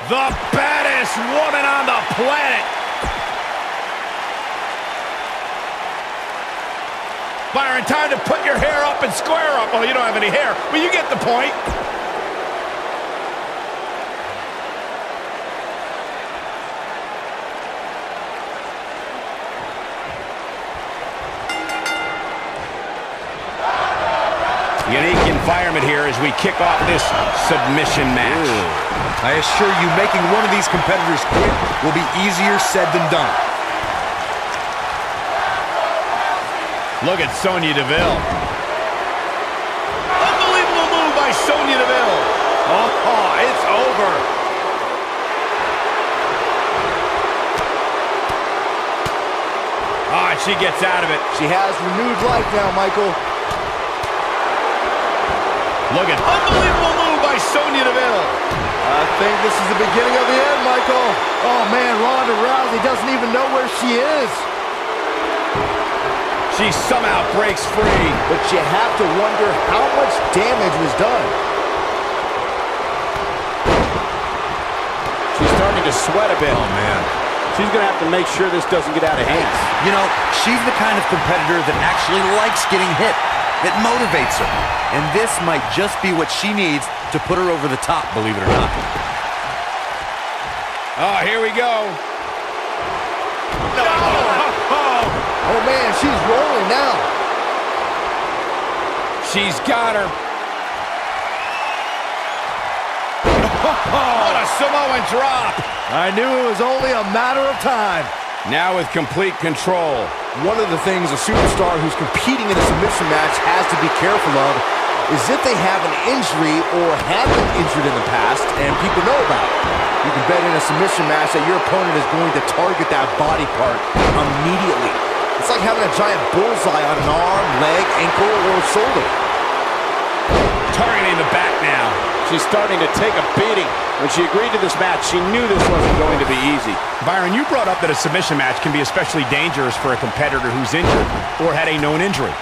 The baddest woman on the planet. Byron, time to put your hair up and square up. Oh, you don't have any hair. Well, you get the point. Unique environment here as we kick off this submission match. I assure you, making one of these competitors quit will be easier said than done. Look at Sonya Deville. Unbelievable move by Sonya Deville. Oh, it's over. Ah, she gets out of it. She has renewed life now, Michael. Look at unbelievable move by Sonya Deville. I think this is the beginning of the end, Michael. Oh, man, Ronda Rousey doesn't even know where she is. She somehow breaks free. But you have to wonder how much damage was done. She's starting to sweat a bit. Oh, man. She's going to have to make sure this doesn't get out of hand. You know, she's the kind of competitor that actually likes getting hit. It motivates her. And this might just be what she needs to put her over the top, believe it or not. Oh, here we go. No. Oh, man, she's rolling now. She's got her. What a Samoan drop. I knew it was only a matter of time. Now with complete control. One of the things a superstar who's competing in a submission match has to be careful of is if they have an injury or have been injured in the past and people know about it. You can bet in a submission match that your opponent is going to target that body part immediately. It's like having a giant bullseye on an arm, leg, ankle, or shoulder. Targeting the back now. She's starting to take a beating. When she agreed to this match, she knew this wasn't going to be easy. Byron, you brought up that a submission match can be especially dangerous for a competitor who's injured or had a known injury.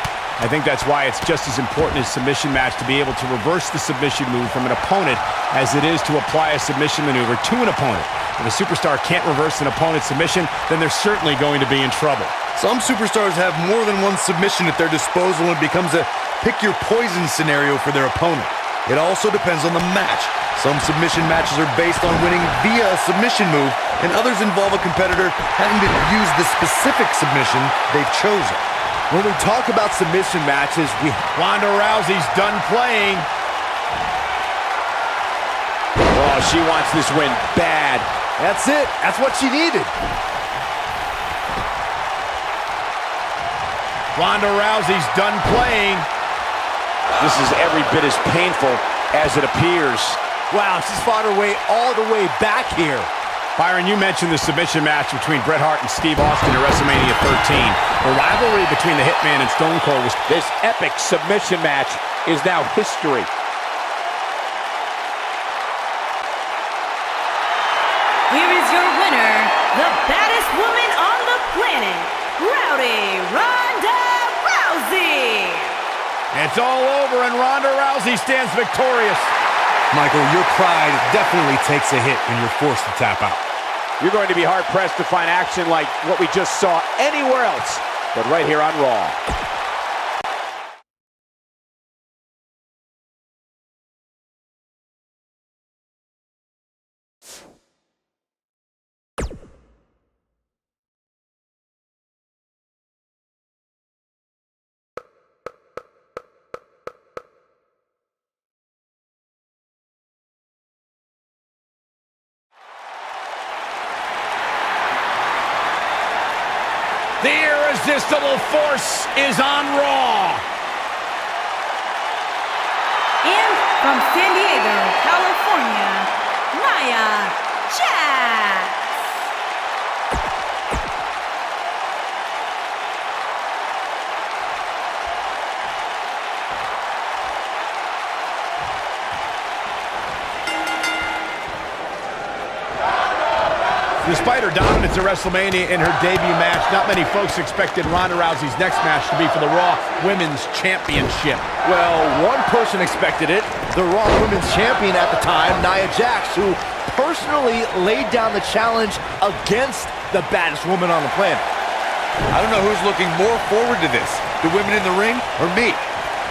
I think that's why it's just as important as submission match to be able to reverse the submission move from an opponent as it is to apply a submission maneuver to an opponent. If a superstar can't reverse an opponent's submission, then they're certainly going to be in trouble. Some superstars have more than one submission at their disposal and it becomes a pick-your-poison scenario for their opponent. It also depends on the match. Some submission matches are based on winning via a submission move, and others involve a competitor having to use the specific submission they've chosen. When we talk about submission matches, Ronda Rousey's done playing. Oh, she wants this win bad. that's it. That's what she needed. Ronda Rousey's done playing. This is every bit as painful as it appears. Wow, she's fought her way all the way back here. Byron, you mentioned the submission match between Bret Hart and Steve Austin at WrestleMania 13. The rivalry between the Hitman and Stone Cold was... This epic submission match is now history. Here is your winner, the baddest woman on the planet, Ronda Rousey. It's all over and Ronda Rousey stands victorious. Michael, your pride definitely takes a hit when you're forced to tap out. You're going to be hard-pressed to find action like what we just saw anywhere else, but right here on Raw. The irresistible force is on Raw. And from San Diego, California, Nia Jax. Despite her dominance at WrestleMania in her debut match, not many folks expected Ronda Rousey's next match to be for the Raw Women's Championship. Well, one person expected it, the Raw Women's Champion at the time, Nia Jax, who personally laid down the challenge against the baddest woman on the planet. I don't know who's looking more forward to this, the women in the ring or me.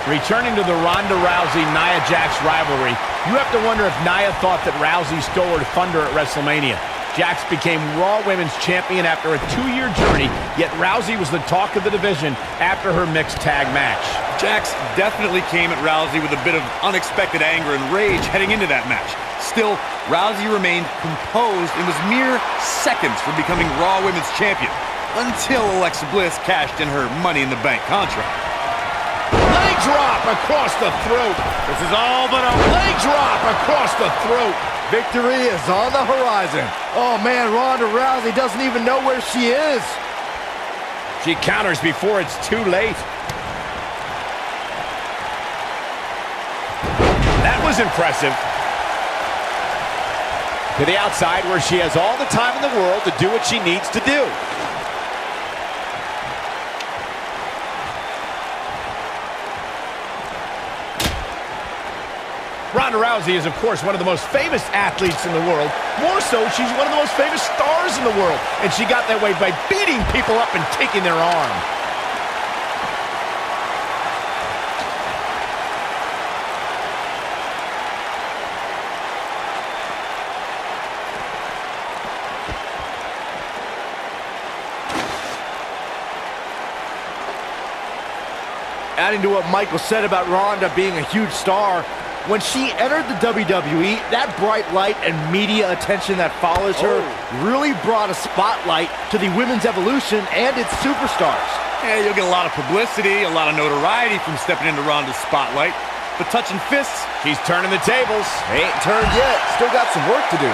Returning to the Ronda Rousey-Nia Jax rivalry, you have to wonder if Nia thought that Rousey stole her thunder at WrestleMania. Jax became Raw Women's Champion after a 2-year journey, yet Rousey was the talk of the division after her mixed tag match. Jax definitely came at Rousey with a bit of unexpected anger and rage heading into that match. Still, Rousey remained composed and was mere seconds from becoming Raw Women's Champion until Alexa Bliss cashed in her Money in the Bank contract. Leg drop across the throat. This is all but a Leg drop across the throat. Victory is on the horizon. Oh man, Ronda Rousey doesn't even know where she is. She counters before it's too late. That was impressive. To the outside where she has all the time in the world to do what she needs to do. Ronda Rousey is, of course, one of the most famous athletes in the world. More so, she's one of the most famous stars in the world. And she got that way by beating people up and taking their arm. Adding to what Michael said about Ronda being a huge star, when she entered the WWE, that bright light and media attention that follows her really brought a spotlight to the women's evolution and its superstars. Yeah, you'll get a lot of publicity, a lot of notoriety from stepping into Ronda's spotlight. But touching fists, she's turning the tables. They ain't turned yet. Still got some work to do.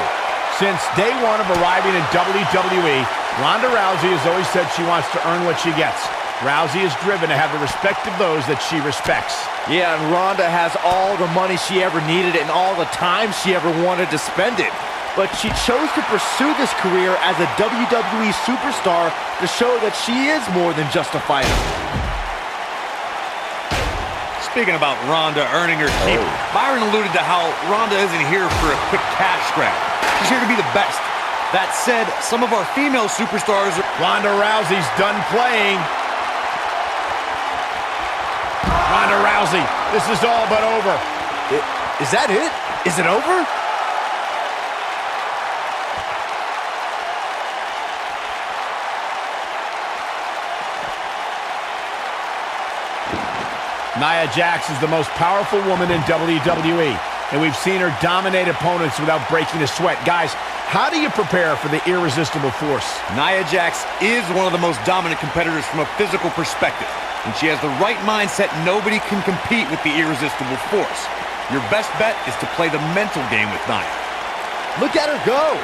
Since day one of arriving in WWE, Ronda Rousey has always said she wants to earn what she gets. Rousey is driven to have the respect of those that she respects. Yeah, and Ronda has all the money she ever needed and all the time she ever wanted to spend it. But she chose to pursue this career as a WWE superstar to show that she is more than just a fighter. Speaking about Ronda earning her keep, Byron alluded to how Ronda isn't here for a quick cash grab. She's here to be the best. That said, some of our female superstars... Ronda Rousey's done playing. Ronda Rousey, this is all but over. Is that it? Is it over? Nia Jax is the most powerful woman in WWE, and we've seen her dominate opponents without breaking a sweat. Guys, how do you prepare for the irresistible force? Nia Jax is one of the most dominant competitors from a physical perspective. And she has the right mindset. Nobody can compete with the irresistible force. Your best bet is to play the mental game with Nia. Look at her go.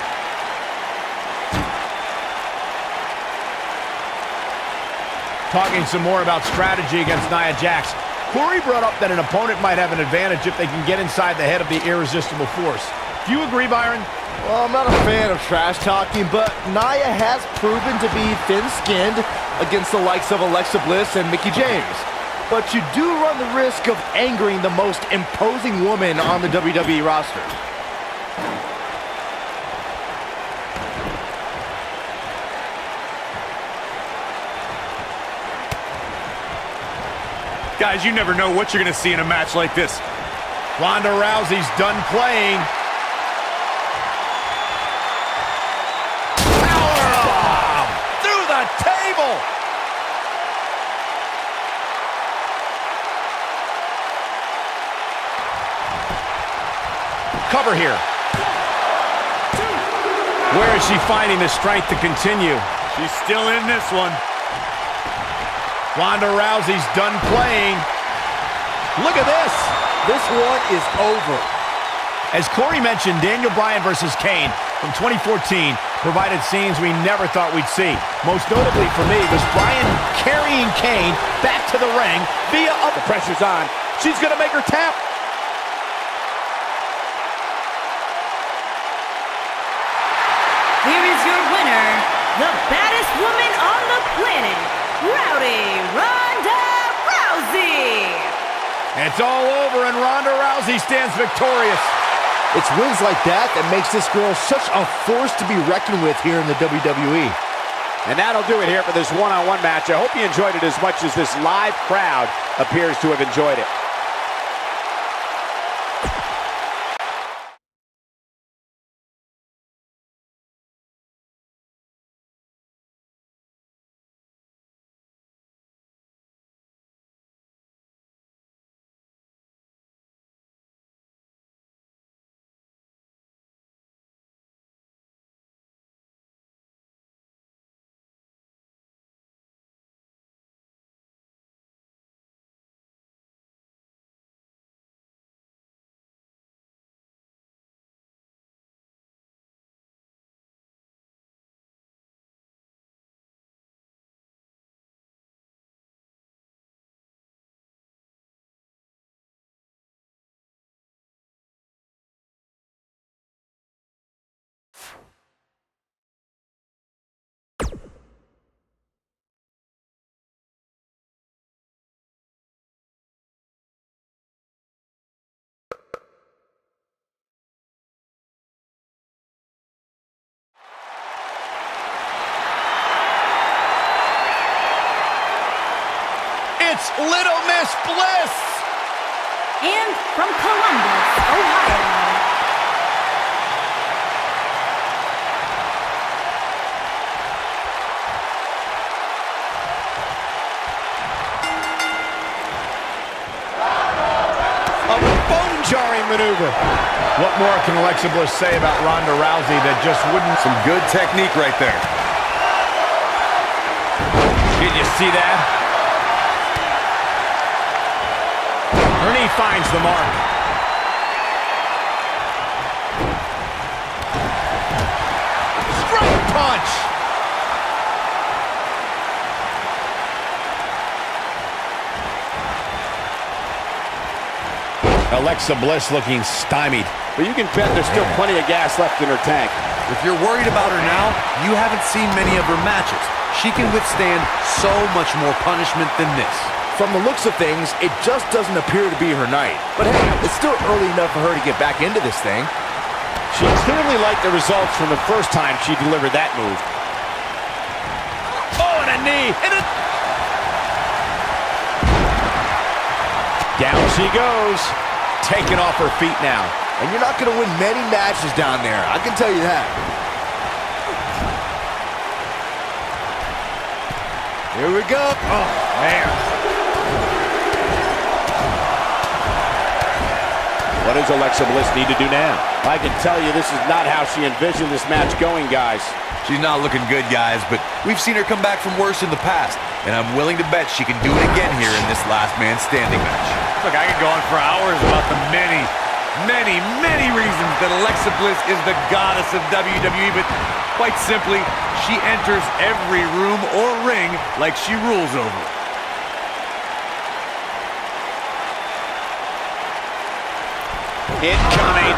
Talking some more about strategy against Nia Jax, Corey brought up that an opponent might have an advantage if they can get inside the head of the irresistible force. Do you agree, Byron? Well, I'm not a fan of trash talking, but Nia has proven to be thin-skinned against the likes of Alexa Bliss and Mickie James. But you do run the risk of angering the most imposing woman on the WWE roster. Guys, you never know what you're going to see in a match like this. Ronda Rousey's done playing. Powerbomb through the table. Cover here. Where is she finding the strength to continue? She's still in this one. Ronda Rousey's done playing. Look at this. This one is over. As Corey mentioned, Daniel Bryan versus Kane from 2014 provided scenes we never thought we'd see. Most notably for me was Bryan carrying Kane back to the ring via up. The pressure's on. She's going to make her tap. Here is your the baddest woman on the planet, Ronda Rousey. It's all over and Ronda Rousey stands victorious. It's wins like that that makes this girl such a force to be reckoned with here in the WWE. And that'll do it here for this one-on-one match. I hope you enjoyed it as much as this live crowd appears to have enjoyed it. It's Little Miss Bliss! And from Columbus, Ohio, A bone-jarring maneuver. What more can Alexa Bliss say about Ronda Rousey that just wouldn't... Some good technique right there. Did you see that? Her knee finds the mark. Straight punch! Alexa Bliss looking stymied. But you can bet there's still plenty of gas left in her tank. If you're worried about her now, you haven't seen many of her matches. She can withstand so much more punishment than this. From the looks of things, it just doesn't appear to be her night. But hey, it's still early enough for her to get back into this thing. She clearly liked the results from the first time she delivered that move. Oh, and a knee! And a... Down she goes. Taken off her feet now. And you're not going to win many matches down there, I can tell you that. Here we go. Oh, man. What does Alexa Bliss need to do now? I can tell you this is not how she envisioned this match going, guys. She's not looking good, guys, but we've seen her come back from worse in the past, and I'm willing to bet she can do it again here in this last man standing match. Look, I could go on for hours about the many reasons that Alexa Bliss is the goddess of WWE, but quite simply, she enters every room or ring like she rules over it. Incoming.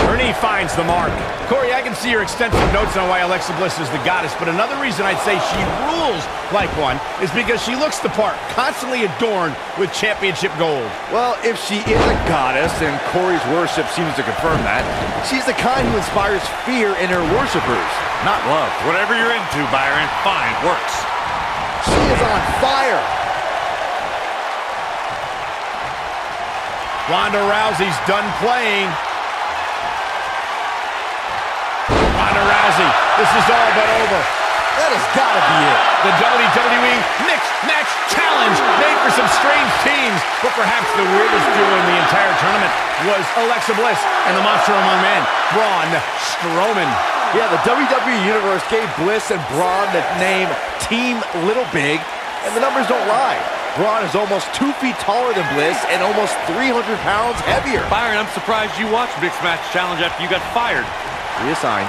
Her knee finds the mark. Corey, I can see your extensive notes on why Alexa Bliss is the goddess, but another reason I'd say she rules like one is because she looks the part, constantly adorned with championship gold. Well, if she is a goddess, and Corey's worship seems to confirm that, she's the kind who inspires fear in her worshipers, not love. Whatever you're into, Byron, fine, works. She is on fire. Ronda Rousey's done playing. Ronda Rousey, this is all but over. That has got to be it. The WWE Mixed Match Challenge made for some strange teams, but perhaps the weirdest duo in the entire tournament was Alexa Bliss and the Monster Among Men, Braun Strowman. Yeah, the WWE Universe gave Bliss and Braun the name Team Little Big, and the numbers don't lie. Braun is almost 2 feet taller than Bliss and almost 300 pounds heavier. Byron, I'm surprised you watched Mixed Match Challenge after you got fired. Reassigned.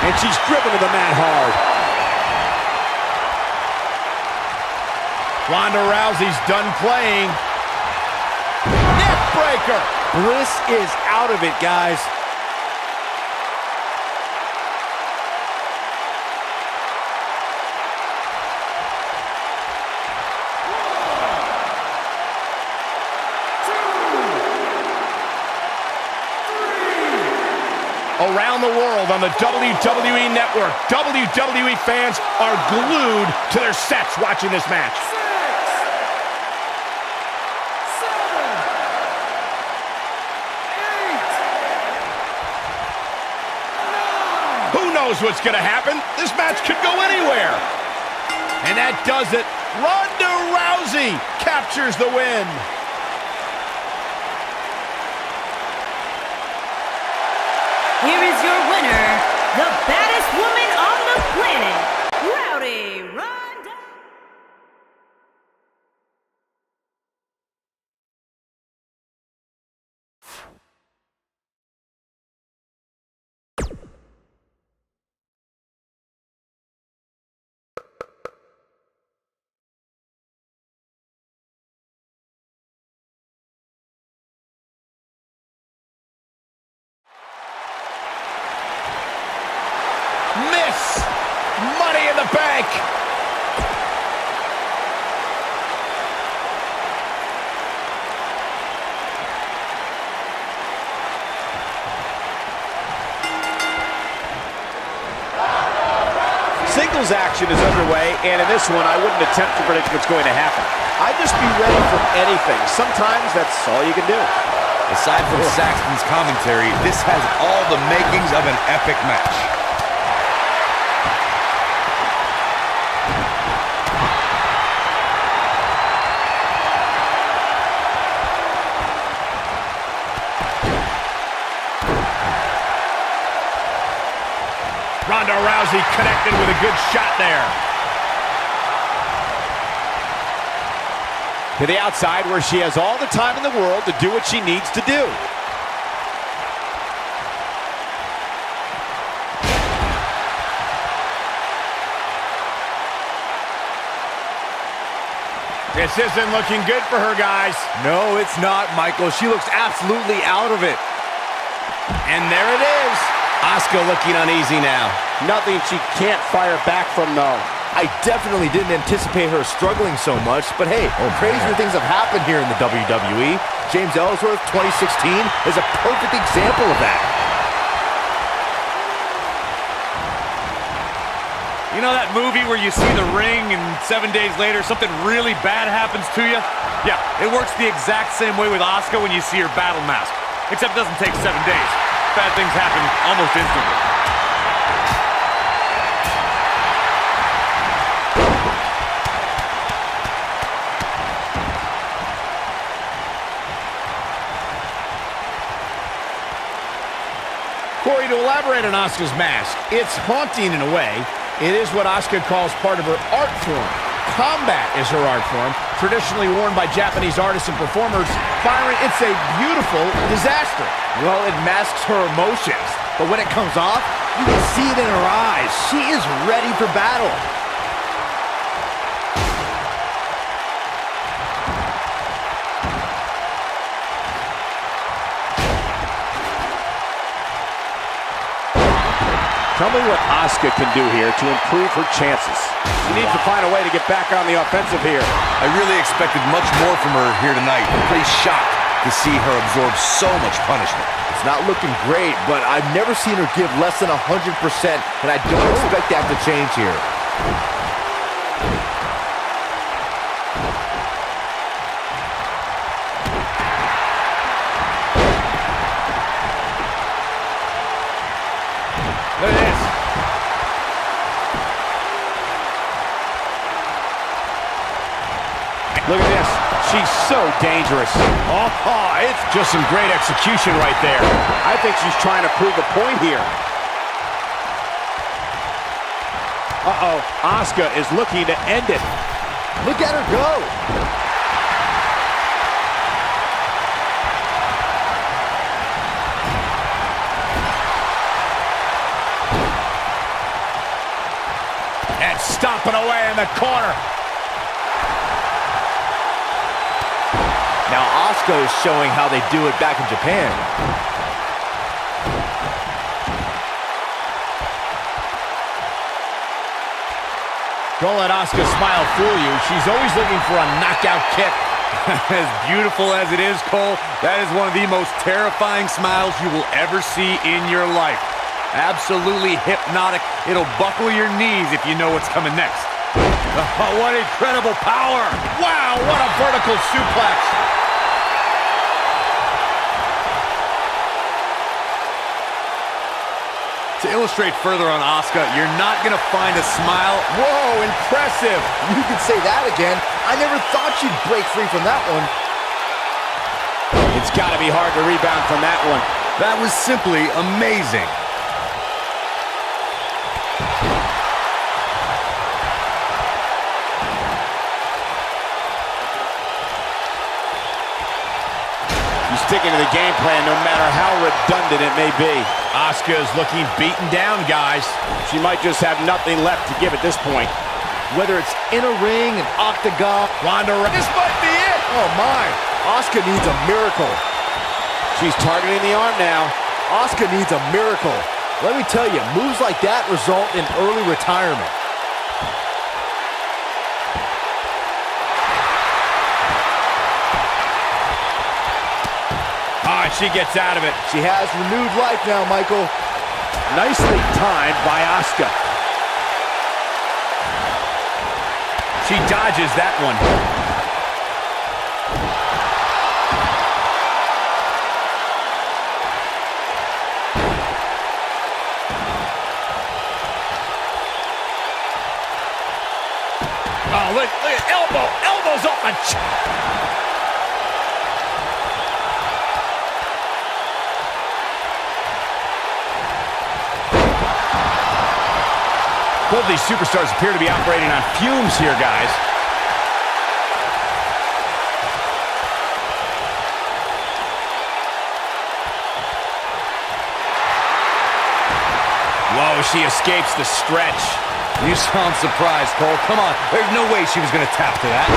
And she's driven to the mat hard. Ronda Rousey's done playing. Neck breaker. Bliss is out of it, guys. around the world on the WWE Network. WWE fans are glued to their sets watching this match. 6, 7, 8, 9. Who knows what's going to happen? This match could go anywhere. And that does it. Ronda Rousey captures the win. Here is your winner, the baddest woman on the planet, Rowdy Ronda. Miss. Money in the bank. Singles action is underway, and in this one, I wouldn't attempt to predict what's going to happen. I'd just be ready for anything. Sometimes that's all you can do. Aside from Saxton's commentary, this has all the makings of an epic match. Ronda Rousey connected with a good shot there. To the outside where she has all the time in the world to do what she needs to do. This isn't looking good for her, guys. No, it's not, Michael. She looks absolutely out of it. And there it is. Asuka looking uneasy now. Nothing she can't fire back from, though. I definitely didn't anticipate her struggling so much, but hey, crazier things have happened here in the WWE. James Ellsworth 2016 is a perfect example of that. You know that movie where you see the ring and 7 days later something really bad happens to you? Yeah, it works the exact same way with Asuka when you see her battle mask. Except it doesn't take 7 days. Bad things happen almost instantly. Corey, to elaborate on Asuka's mask, it's haunting in a way. It is what Asuka calls part of her art form. Combat is her art form, traditionally worn by Japanese artists and performers. Byron, it's a beautiful disaster. Well, it masks her emotions, but when it comes off, you can see it in her eyes. She is ready for battle. Tell me what Asuka can do here to improve her chances. She needs to find a way to get back on the offensive here. I really expected much more from her here tonight. I'm pretty shocked to see her absorb so much punishment. It's not looking great, but I've never seen her give less than 100%, and I don't expect that to change here. Look at this. Look at this. She's so dangerous. Oh, it's just some great execution right there. I think she's trying to prove a point here. Uh-oh, Asuka is looking to end it. Look at her go. And stomping away in the corner. Now Asuka is showing how they do it back in Japan. Don't let Asuka's smile fool you. She's always looking for a knockout kick. As beautiful as it is, Cole, that is one of the most terrifying smiles you will ever see in your life. Absolutely hypnotic. It'll buckle your knees if you know what's coming next. Oh, what incredible power! Wow, what a vertical suplex! To illustrate further on Asuka, you're not going to find a smile. Whoa, impressive. You could say that again. I never thought you'd break free from that one. It's got to be hard to rebound from that one. That was simply amazing. He's sticking to the game plan no matter how redundant it may be. Asuka is looking beaten down, guys. She might just have nothing left to give at this point. Whether it's in a ring, an octagon, Ronda Rousey. this might be it. Oh, my. Asuka needs a miracle. She's targeting the arm now. Asuka needs a miracle. Let me tell you, moves like that result in early retirement. She gets out of it. She has renewed life now, Michael. Nicely timed by Asuka. She dodges that one. Oh, look at elbows off the Both of these superstars appear to be operating on fumes here, guys. Whoa, she escapes the stretch. You sound surprised, Cole. Come on. There's no way she was going to tap to that.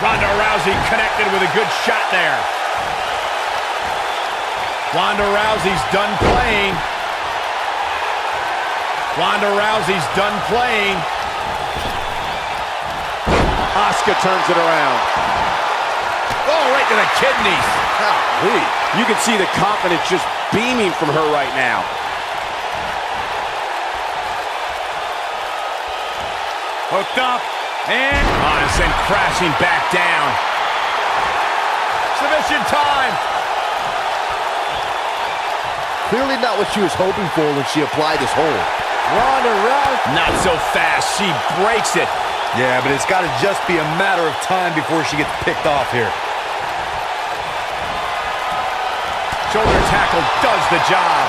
Ronda Rousey connected with a good shot there. Ronda Rousey's done playing. Ronda Rousey's done playing. Asuka turns it around. Oh, right to the kidneys. Golly. You can see the confidence just beaming from her right now. Hooked up, and... And sent crashing back down. Submission time. Clearly not what she was hoping for when she applied this hold. Ronda Rousey. Not so fast. She breaks it. Yeah, but it's got to just be a matter of time before she gets picked off here. Shoulder tackle does the job.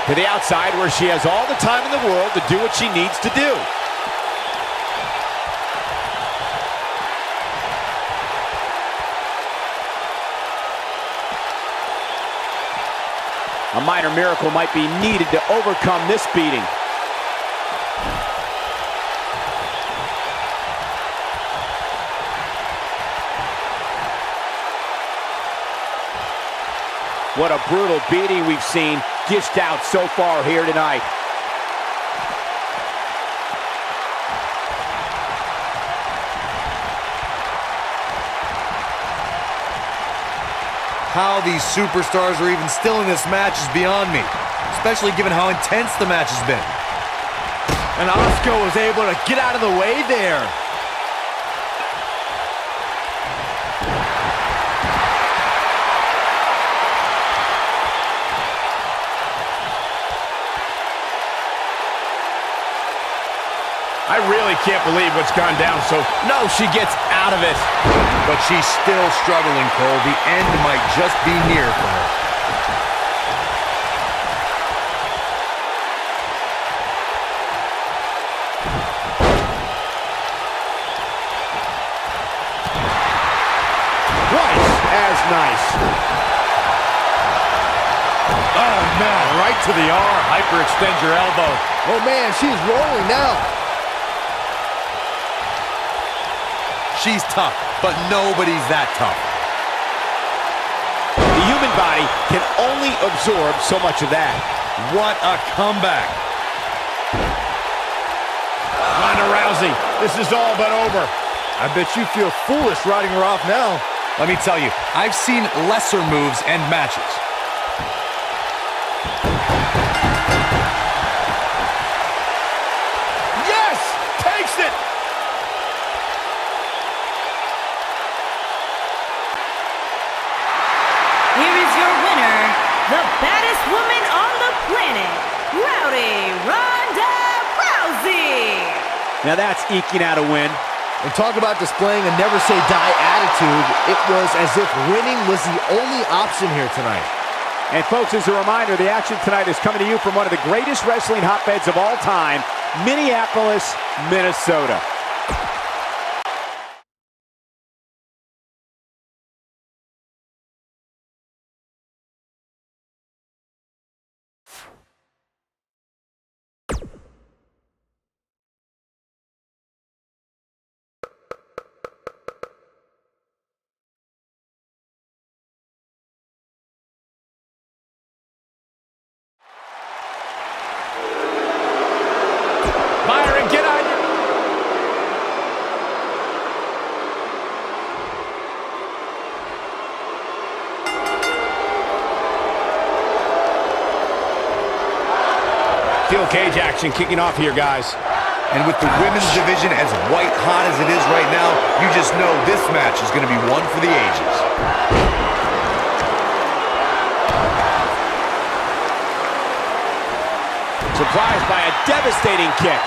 To the outside where she has all the time in the world to do what she needs to do. A minor miracle might be needed to overcome this beating. What a brutal beating we've seen dished out so far here tonight. How these superstars are even still in this match is beyond me, especially given how intense the match has been. And Asuka was able to get out of the way there. I really can't believe what's gone down. So, no, she gets out of it. But she's still struggling, Cole. The end might just be near for her. Twice as nice. Oh, man, right to the arm. Hyperextend your elbow. Oh, man, she's rolling now. She's tough, but nobody's that tough. The human body can only absorb so much of that. What a comeback. Ronda Rousey, this is all but over. I bet you feel foolish writing her off now. Let me tell you, I've seen lesser moves and matches. Yes! Takes it! Here is your winner, the baddest woman on the planet, Ronda Rousey. Now that's eking out a win. And talk about displaying a never-say-die attitude. It was as if winning was the only option here tonight. And folks, as a reminder, the action tonight is coming to you from one of the greatest wrestling hotbeds of all time, Minneapolis, Minnesota. Byron, get on your... Steel cage action kicking off here, guys. And with the women's division as white hot as it is right now, you just know this match is going to be one for the ages. Surprised by a devastating kick.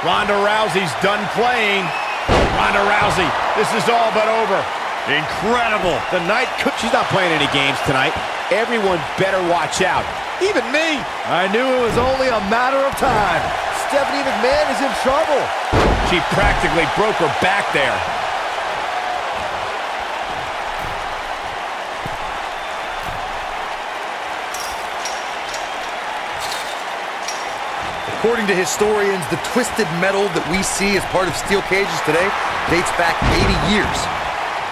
Ronda Rousey's done playing. Ronda Rousey, this is all but over. Incredible. The night could... She's not playing any games tonight. Everyone better watch out. Even me. I knew it was only a matter of time. Stephanie McMahon is in trouble. She practically broke her back there. According to historians, the twisted metal that we see as part of steel cages today dates back 80 years.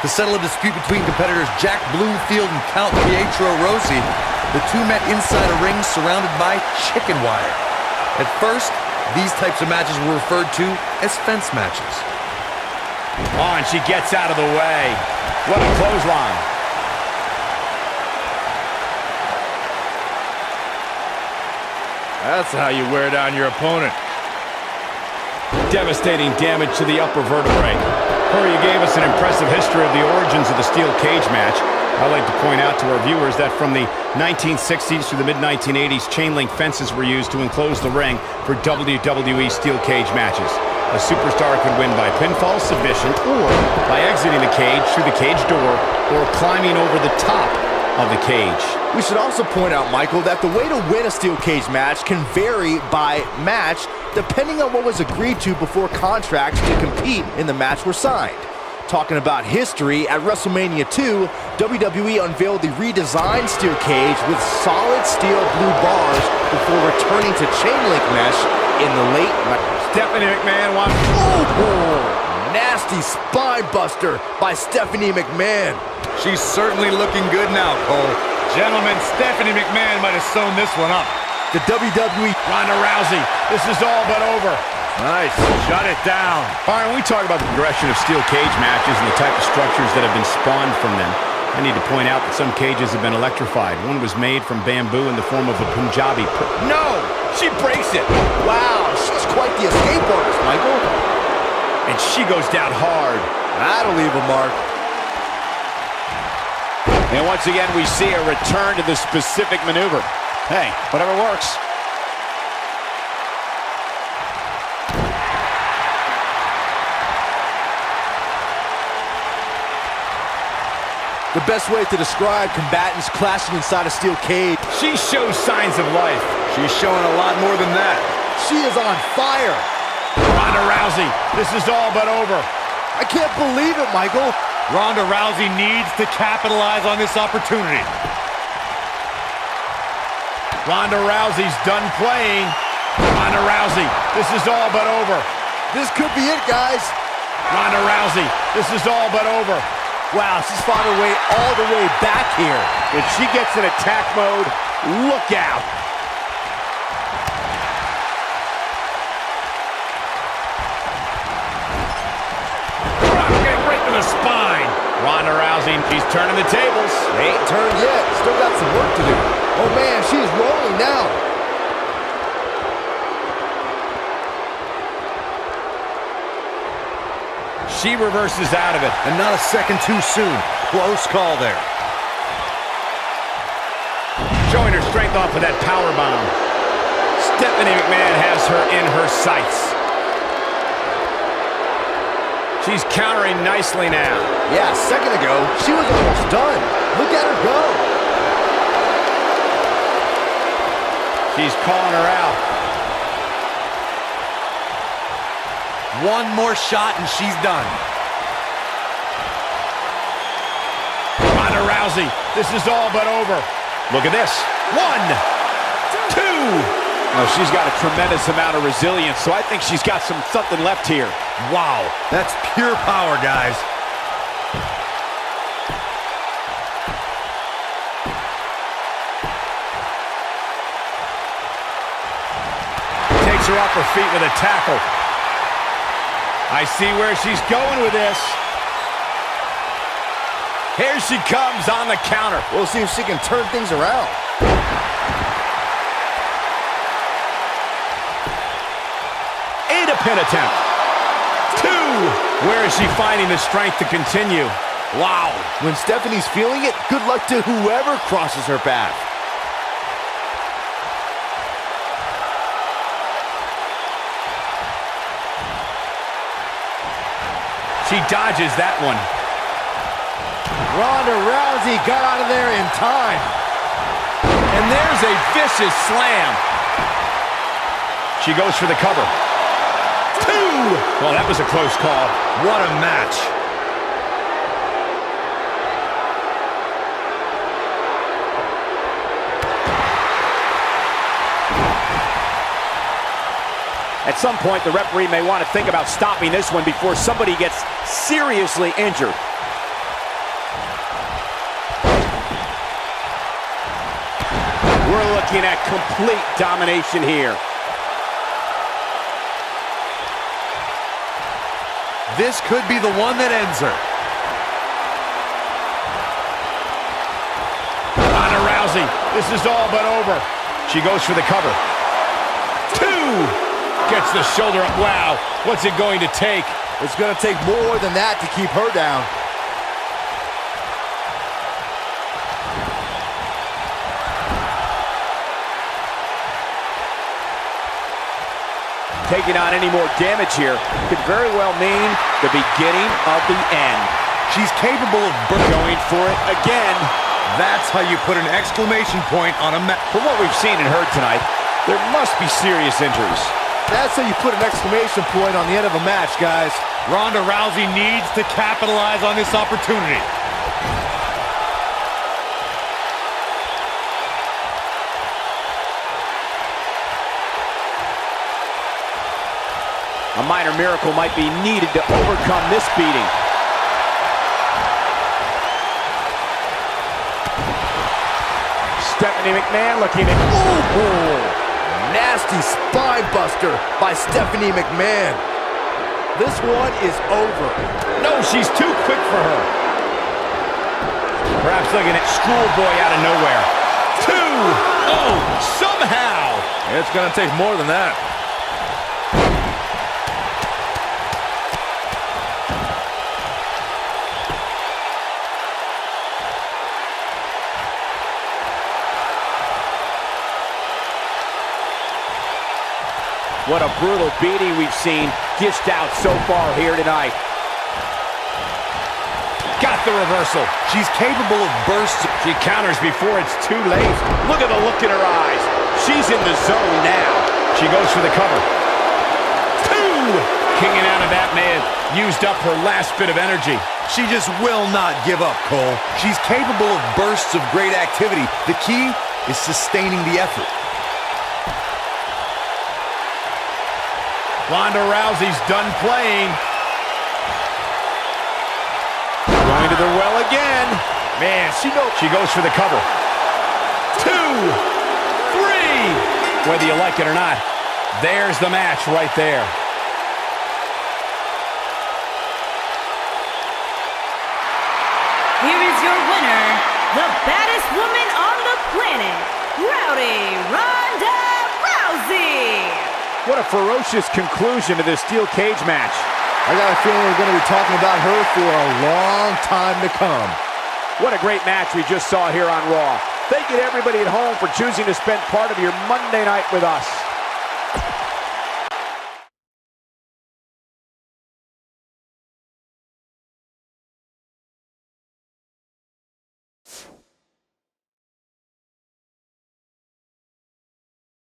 To settle a dispute between competitors Jack Bloomfield and Count Pietro Rossi, the two met inside a ring surrounded by chicken wire. At first, these types of matches were referred to as fence matches. Oh, and she gets out of the way. What a clothesline. That's how you wear down your opponent. Devastating damage to the upper vertebrae. Corey, you gave us an impressive history of the origins of the steel cage match. I'd like to point out to our viewers that from the 1960s to the mid-1980s, chain link fences were used to enclose the ring for WWE steel cage matches. A superstar could win by pinfall, submission, or by exiting the cage through the cage door or climbing over the top of the cage. We should also point out, Michael, that the way to win a steel cage match can vary by match depending on what was agreed to before contracts to compete in the match were signed. Talking about history, at WrestleMania 2, WWE unveiled the redesigned steel cage with solid steel blue bars before returning to chain link mesh in the late... Stephanie McMahon wants... Oh, nasty spine buster by Stephanie McMahon. She's certainly looking good now, Cole. Gentlemen, Stephanie McMahon might have sewn this one up. The WWE... Ronda Rousey, this is all but over. Nice. Shut it down. Byron, we talk about the progression of steel cage matches and the type of structures that have been spawned from them. I need to point out that some cages have been electrified. One was made from bamboo in the form of a Punjabi... No! She breaks it! Wow, she's quite the escape artist, Michael. And she goes down hard. That'll leave a mark. And once again, we see a return to the specific maneuver. Hey, whatever works. The best way to describe combatants clashing inside a steel cage. She shows signs of life. She's showing a lot more than that. She is on fire. Ronda Rousey, this is all but over. I can't believe it, Michael. Ronda Rousey needs to capitalize on this opportunity. Ronda Rousey's done playing. Ronda Rousey, this is all but over. This could be it, guys. Ronda Rousey, this is all but over. Wow, she's fought her way all the way back here. If she gets in attack mode, Look out. Dropkick right to the spine. Ronda Rousey, she's turning the tables. They ain't turned yet. Still got some work to do. Oh, man, she's rolling now. She reverses out of it. And not a second too soon. Close call there. Showing her strength off of that power bomb. Stephanie McMahon has her in her sights. She's countering nicely now. Yeah, a second ago, she was almost done. Look at her go. She's calling her out. One more shot and she's done. Ronda Rousey, this is all but over. Look at this. 1, 2. Well, she's got a tremendous amount of resilience, so I think she's got something left here. Wow, that's pure power, guys. Takes her off her feet with a tackle. I see where she's going with this. Here she comes on the counter. We'll see if she can turn things around. A pin attempt. 2. Where is she finding the strength to continue? Wow. When Stephanie's feeling it, good luck to whoever crosses her path. She dodges that one. Ronda Rousey got out of there in time. And there's a vicious slam. She goes for the cover. 2. Well, that was a close call. What a match. At some point, the referee may want to think about stopping this one before somebody gets seriously injured. We're looking at complete domination here. This could be the one that ends her. Ronda Rousey, this is all but over. She goes for the cover. 2. Gets the shoulder up. Wow, what's it going to take? It's going to take more than that to keep her down. Taking on any more damage here could very well mean the beginning of the end. She's capable of Going for it again. That's how you put an exclamation point on a match. From what we've seen and heard tonight, there must be serious injuries. That's how you put an exclamation point on the end of a match, guys. Ronda Rousey needs to capitalize on this opportunity. A minor miracle might be needed to overcome this beating. Stephanie McMahon looking at... Ooh, nasty spine buster by Stephanie McMahon. This one is over. No, she's too quick for her. Perhaps looking at schoolboy out of nowhere. 2. Oh, somehow. It's going to take more than that. What a brutal beating we've seen dished out so far here tonight. Got the reversal. She's capable of bursts. She counters before it's too late. Look at the look in her eyes. She's in the zone now. She goes for the cover. 2. Kicking out of that man. Used up her last bit of energy. She just will not give up, Cole. She's capable of bursts of great activity. The key is sustaining the effort. Ronda Rousey's done playing. Going to the well again. Man, she goes for the cover. 2. Whether you like it or not, there's the match right there. Here is your winner, the baddest woman on the planet, Ronda Rousey. What a ferocious conclusion to this steel cage match. I got a feeling we're going to be talking about her for a long time to come. What a great match we just saw here on Raw. Thank you to everybody at home for choosing to spend part of your Monday night with us.